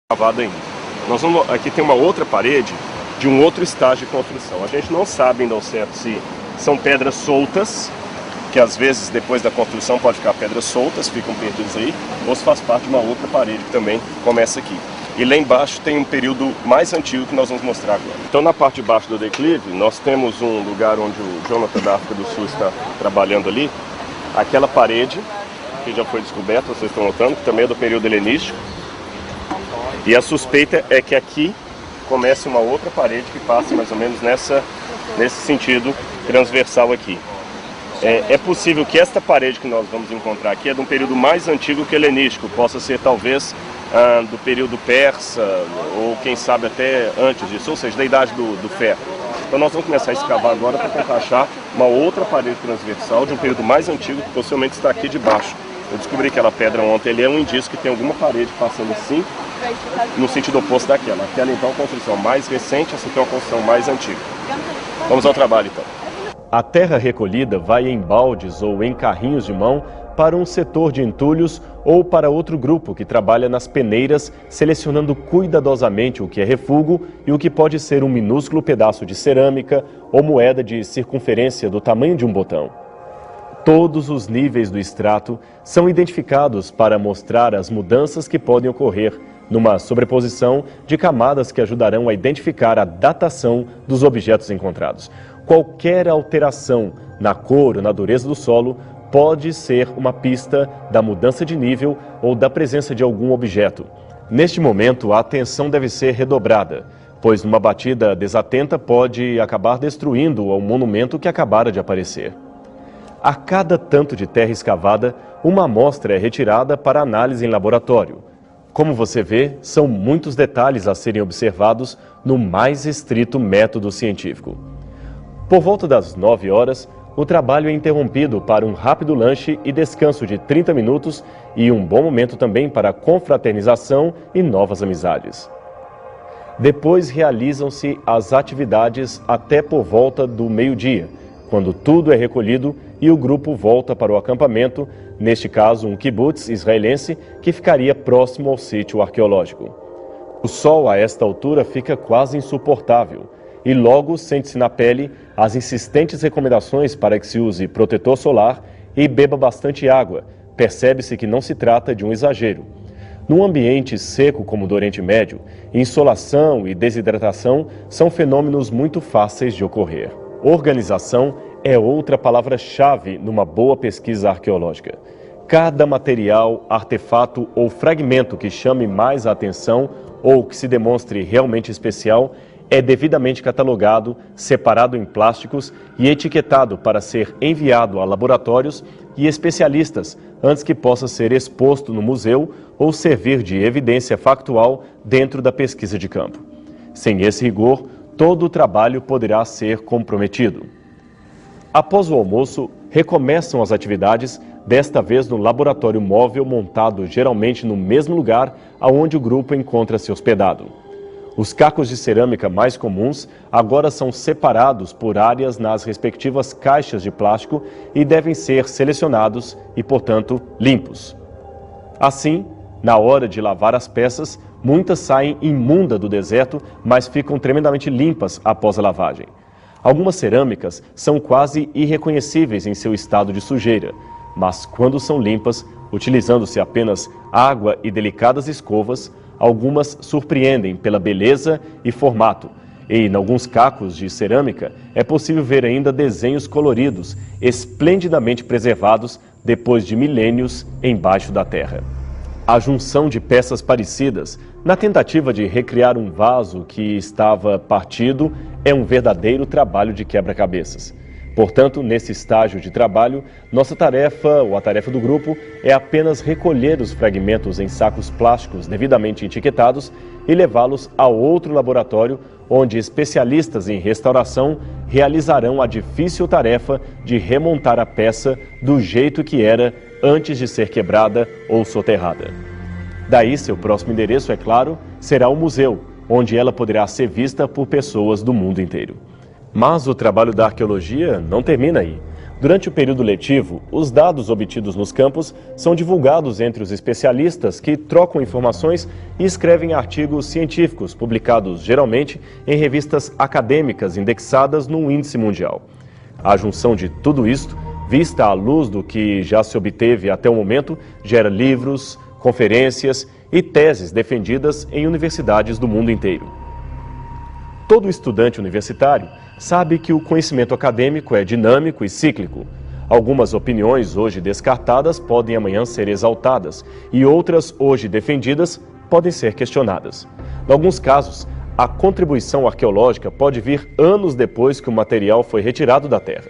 Cavado ainda. Aqui tem uma outra parede de um outro estágio de construção. A gente não sabe ainda ao certo se são pedras soltas, que às vezes depois da construção pode ficar pedras soltas, ficam perdidas aí, ou se faz parte de uma outra parede que também começa aqui. E lá embaixo tem um período mais antigo que nós vamos mostrar agora. Então na parte de baixo do declive, nós temos um lugar onde o Jonathan da África do Sul está trabalhando ali. Aquela parede, que já foi descoberta, vocês estão notando, que também é do período helenístico. E a suspeita é que aqui comece uma outra parede que passa mais ou menos nesse sentido transversal aqui. É possível que esta parede que nós vamos encontrar aqui é de um período mais antigo que helenístico, possa ser talvez do período persa, ou quem sabe até antes disso, ou seja, da idade do ferro. Então nós vamos começar a escavar agora para tentar achar uma outra parede transversal de um período mais antigo, que possivelmente está aqui debaixo. Eu descobri aquela pedra ontem, ele é um indício que tem alguma parede passando assim, no sentido oposto daquela. Aquela então é uma construção mais recente, essa aqui é uma construção mais antiga. Vamos ao trabalho então. A terra recolhida vai em baldes ou em carrinhos de mão para um setor de entulhos ou para outro grupo que trabalha nas peneiras, selecionando cuidadosamente o que é refúgio e o que pode ser um minúsculo pedaço de cerâmica ou moeda de circunferência do tamanho de um botão. Todos os níveis do extrato são identificados para mostrar as mudanças que podem ocorrer numa sobreposição de camadas que ajudarão a identificar a datação dos objetos encontrados. Qualquer alteração na cor ou na dureza do solo pode ser uma pista da mudança de nível ou da presença de algum objeto. Neste momento, a atenção deve ser redobrada, pois numa batida desatenta pode acabar destruindo o monumento que acabara de aparecer. A cada tanto de terra escavada, uma amostra é retirada para análise em laboratório. Como você vê, são muitos detalhes a serem observados no mais estrito método científico. Por volta das 9 horas, o trabalho é interrompido para um rápido lanche e descanso de 30 minutos e um bom momento também para confraternização e novas amizades. Depois realizam-se as atividades até por volta do meio-dia, quando tudo é recolhido e o grupo volta para o acampamento, neste caso um kibbutz israelense que ficaria próximo ao sítio arqueológico. O sol a esta altura fica quase insuportável e logo sente-se na pele as insistentes recomendações para que se use protetor solar e beba bastante água. Percebe-se que não se trata de um exagero. Num ambiente seco como o do Oriente Médio, insolação e desidratação são fenômenos muito fáceis de ocorrer. Organização é outra palavra-chave numa boa pesquisa arqueológica. Cada material, artefato ou fragmento que chame mais a atenção ou que se demonstre realmente especial é devidamente catalogado, separado em plásticos e etiquetado para ser enviado a laboratórios e especialistas antes que possa ser exposto no museu ou servir de evidência factual dentro da pesquisa de campo. Sem esse rigor, todo o trabalho poderá ser comprometido. Após o almoço, recomeçam as atividades, desta vez no laboratório móvel montado geralmente no mesmo lugar aonde o grupo encontra-se hospedado. Os cacos de cerâmica mais comuns agora são separados por áreas nas respectivas caixas de plástico e devem ser selecionados e, portanto, limpos. Assim, na hora de lavar as peças, muitas saem imundas do deserto, mas ficam tremendamente limpas após a lavagem. Algumas cerâmicas são quase irreconhecíveis em seu estado de sujeira, mas quando são limpas, utilizando-se apenas água e delicadas escovas, algumas surpreendem pela beleza e formato, e em alguns cacos de cerâmica é possível ver ainda desenhos coloridos, esplendidamente preservados depois de milênios embaixo da terra. A junção de peças parecidas, na tentativa de recriar um vaso que estava partido, é um verdadeiro trabalho de quebra-cabeças. Portanto, nesse estágio de trabalho, nossa tarefa, ou a tarefa do grupo, é apenas recolher os fragmentos em sacos plásticos devidamente etiquetados e levá-los a outro laboratório, onde especialistas em restauração realizarão a difícil tarefa de remontar a peça do jeito que era antes de ser quebrada ou soterrada. Daí, seu próximo endereço, é claro, será o museu, onde ela poderá ser vista por pessoas do mundo inteiro. Mas o trabalho da arqueologia não termina aí. Durante o período letivo, os dados obtidos nos campos são divulgados entre os especialistas que trocam informações e escrevem artigos científicos publicados geralmente em revistas acadêmicas indexadas no índice mundial. A junção de tudo isto, vista à luz do que já se obteve até o momento, gera livros, conferências e teses defendidas em universidades do mundo inteiro. Todo estudante universitário sabe que o conhecimento acadêmico é dinâmico e cíclico. Algumas opiniões hoje descartadas podem amanhã ser exaltadas e outras hoje defendidas podem ser questionadas. Em alguns casos, a contribuição arqueológica pode vir anos depois que o material foi retirado da terra.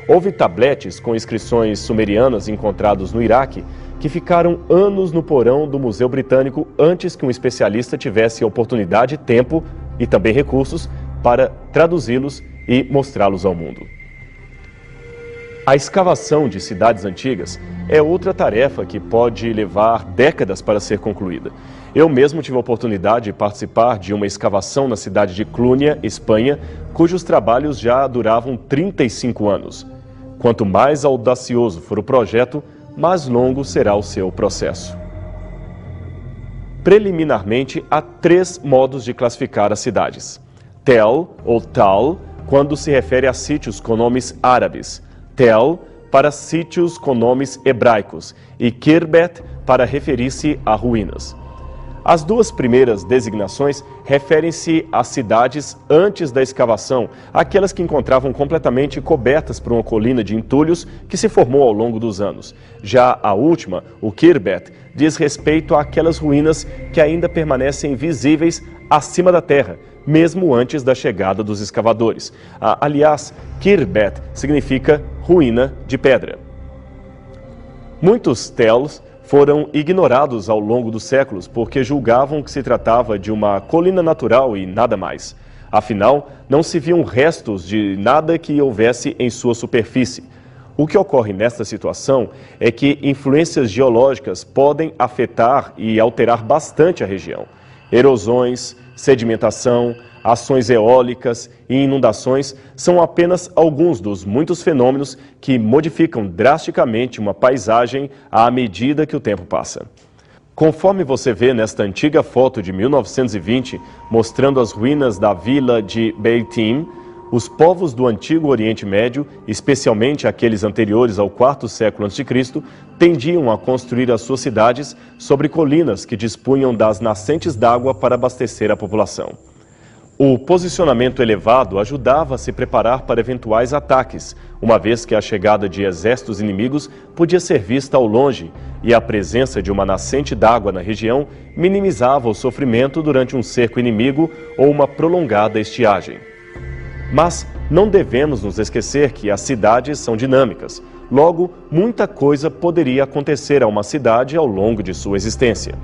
Houve tabletes com inscrições sumerianas encontrados no Iraque que ficaram anos no porão do Museu Britânico antes que um especialista tivesse oportunidade, tempo e também recursos para traduzi-los e mostrá-los ao mundo. A escavação de cidades antigas é outra tarefa que pode levar décadas para ser concluída. Eu mesmo tive a oportunidade de participar de uma escavação na cidade de Clunia, Espanha, cujos trabalhos já duravam 35 anos. Quanto mais audacioso for o projeto, mais longo será o seu processo. Preliminarmente, há 3 modos de classificar as cidades. Tel ou Tal, quando se refere a sítios com nomes árabes. Tel, para sítios com nomes hebraicos. E Khirbet, para referir-se a ruínas. As 2 primeiras designações referem-se às cidades antes da escavação, aquelas que encontravam completamente cobertas por uma colina de entulhos que se formou ao longo dos anos. Já a última, o Khirbet, diz respeito àquelas ruínas que ainda permanecem visíveis acima da terra, mesmo antes da chegada dos escavadores. Aliás, Khirbet significa ruína de pedra. Muitos tels foram ignorados ao longo dos séculos porque julgavam que se tratava de uma colina natural e nada mais. Afinal, não se viam restos de nada que houvesse em sua superfície. O que ocorre nesta situação é que influências geológicas podem afetar e alterar bastante a região. Erosões, sedimentação, ações eólicas e inundações são apenas alguns dos muitos fenômenos que modificam drasticamente uma paisagem à medida que o tempo passa. Conforme você vê nesta antiga foto de 1920, mostrando as ruínas da vila de Beitim, os povos do antigo Oriente Médio, especialmente aqueles anteriores ao IV século a.C., tendiam a construir as suas cidades sobre colinas que dispunham das nascentes d'água para abastecer a população. O posicionamento elevado ajudava a se preparar para eventuais ataques, uma vez que a chegada de exércitos inimigos podia ser vista ao longe e a presença de uma nascente d'água na região minimizava o sofrimento durante um cerco inimigo ou uma prolongada estiagem. Mas não devemos nos esquecer que as cidades são dinâmicas. Logo, muita coisa poderia acontecer a uma cidade ao longo de sua existência.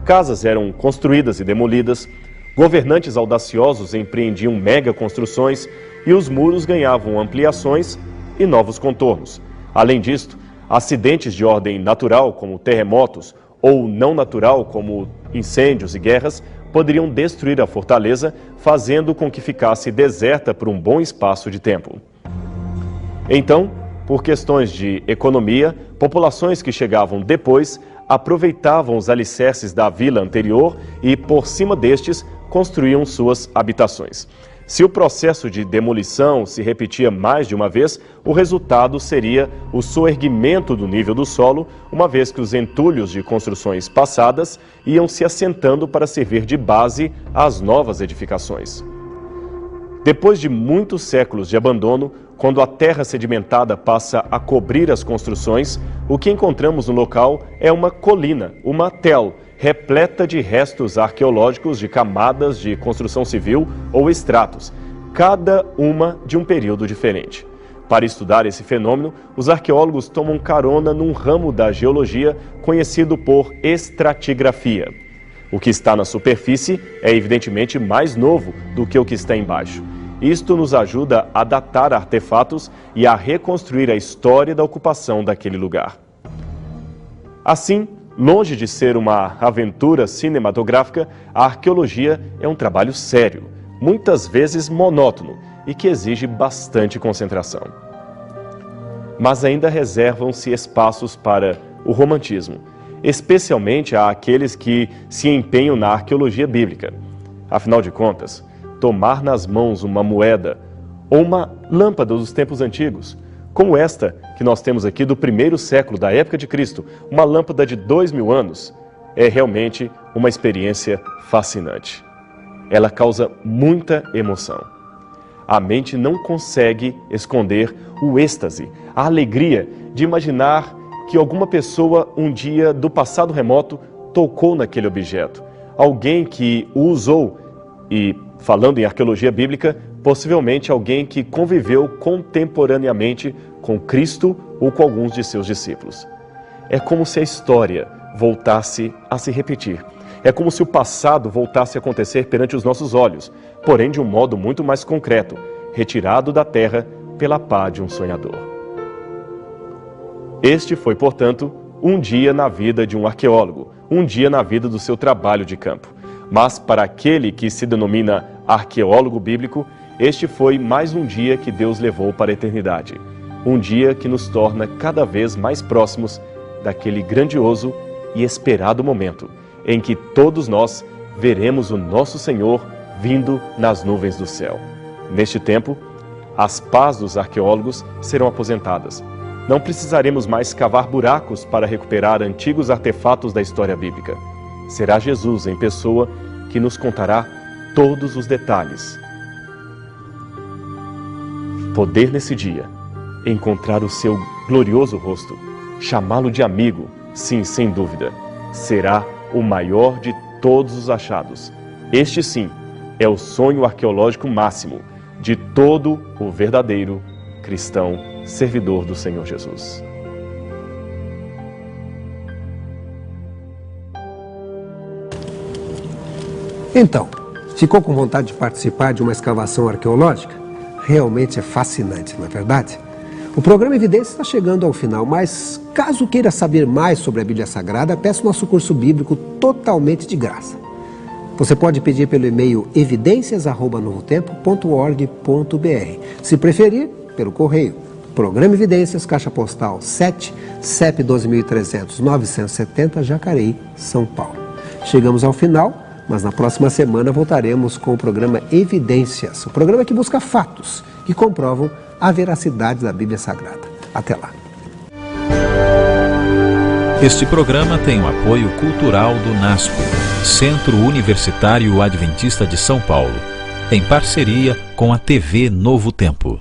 Casas eram construídas e demolidas, governantes audaciosos empreendiam mega-construções e os muros ganhavam ampliações e novos contornos. Além disto, acidentes de ordem natural, como terremotos, ou não natural, como incêndios e guerras, poderiam destruir a fortaleza, fazendo com que ficasse deserta por um bom espaço de tempo. Então, por questões de economia, populações que chegavam depois aproveitavam os alicerces da vila anterior e, por cima destes, construíam suas habitações. Se o processo de demolição se repetia mais de uma vez, o resultado seria o soerguimento do nível do solo, uma vez que os entulhos de construções passadas iam se assentando para servir de base às novas edificações. Depois de muitos séculos de abandono, quando a terra sedimentada passa a cobrir as construções, o que encontramos no local é uma colina, uma tel, repleta de restos arqueológicos de camadas de construção civil ou estratos, cada uma de um período diferente. Para estudar esse fenômeno, os arqueólogos tomam carona num ramo da geologia conhecido por estratigrafia. O que está na superfície é evidentemente mais novo do que o que está embaixo. Isto nos ajuda a datar artefatos e a reconstruir a história da ocupação daquele lugar. Assim, longe de ser uma aventura cinematográfica, a arqueologia é um trabalho sério, muitas vezes monótono e que exige bastante concentração. mas ainda reservam-se espaços para o romantismo, especialmente àqueles que se empenham na arqueologia bíblica. Afinal de contas, tomar nas mãos uma moeda ou uma lâmpada dos tempos antigos, como esta que nós temos aqui do 1º século da época de Cristo, uma lâmpada de 2000 anos, é realmente uma experiência fascinante. Ela causa muita emoção. A mente não consegue esconder o êxtase, a alegria de imaginar que alguma pessoa um dia do passado remoto tocou naquele objeto. Alguém que o usou e, falando em arqueologia bíblica, possivelmente alguém que conviveu contemporaneamente com Cristo ou com alguns de seus discípulos. É como se a história voltasse a se repetir. É como se o passado voltasse a acontecer perante os nossos olhos, porém de um modo muito mais concreto, retirado da terra pela pá de um sonhador. Este foi, portanto, um dia na vida de um arqueólogo, um dia na vida do seu trabalho de campo. Mas para aquele que se denomina arqueólogo bíblico, este foi mais um dia que Deus levou para a eternidade. Um dia que nos torna cada vez mais próximos daquele grandioso e esperado momento em que todos nós veremos o nosso Senhor vindo nas nuvens do céu. Neste tempo, as pás dos arqueólogos serão aposentadas. Não precisaremos mais cavar buracos para recuperar antigos artefatos da história bíblica. Será Jesus em pessoa que nos contará todos os detalhes. Poder nesse dia encontrar o seu glorioso rosto, chamá-lo de amigo, sim, sem dúvida, será o maior de todos os achados. Este sim é o sonho arqueológico máximo de todo o verdadeiro cristão servidor do Senhor Jesus. Então, ficou com vontade de participar de uma escavação arqueológica? Realmente é fascinante, não é verdade? O programa Evidências está chegando ao final, mas caso queira saber mais sobre a Bíblia Sagrada, peça o nosso curso bíblico totalmente de graça. Você pode pedir pelo e-mail evidências@novotempo.org.br. Se preferir, pelo correio. Programa Evidências, Caixa Postal 7, CEP 12.300-970, Jacareí, São Paulo. Chegamos ao final, mas na próxima semana voltaremos com o programa Evidências, o programa que busca fatos que comprovam a veracidade da Bíblia Sagrada. Até lá. Este programa tem o apoio cultural do NASPO, Centro Universitário Adventista de São Paulo, em parceria com a TV Novo Tempo.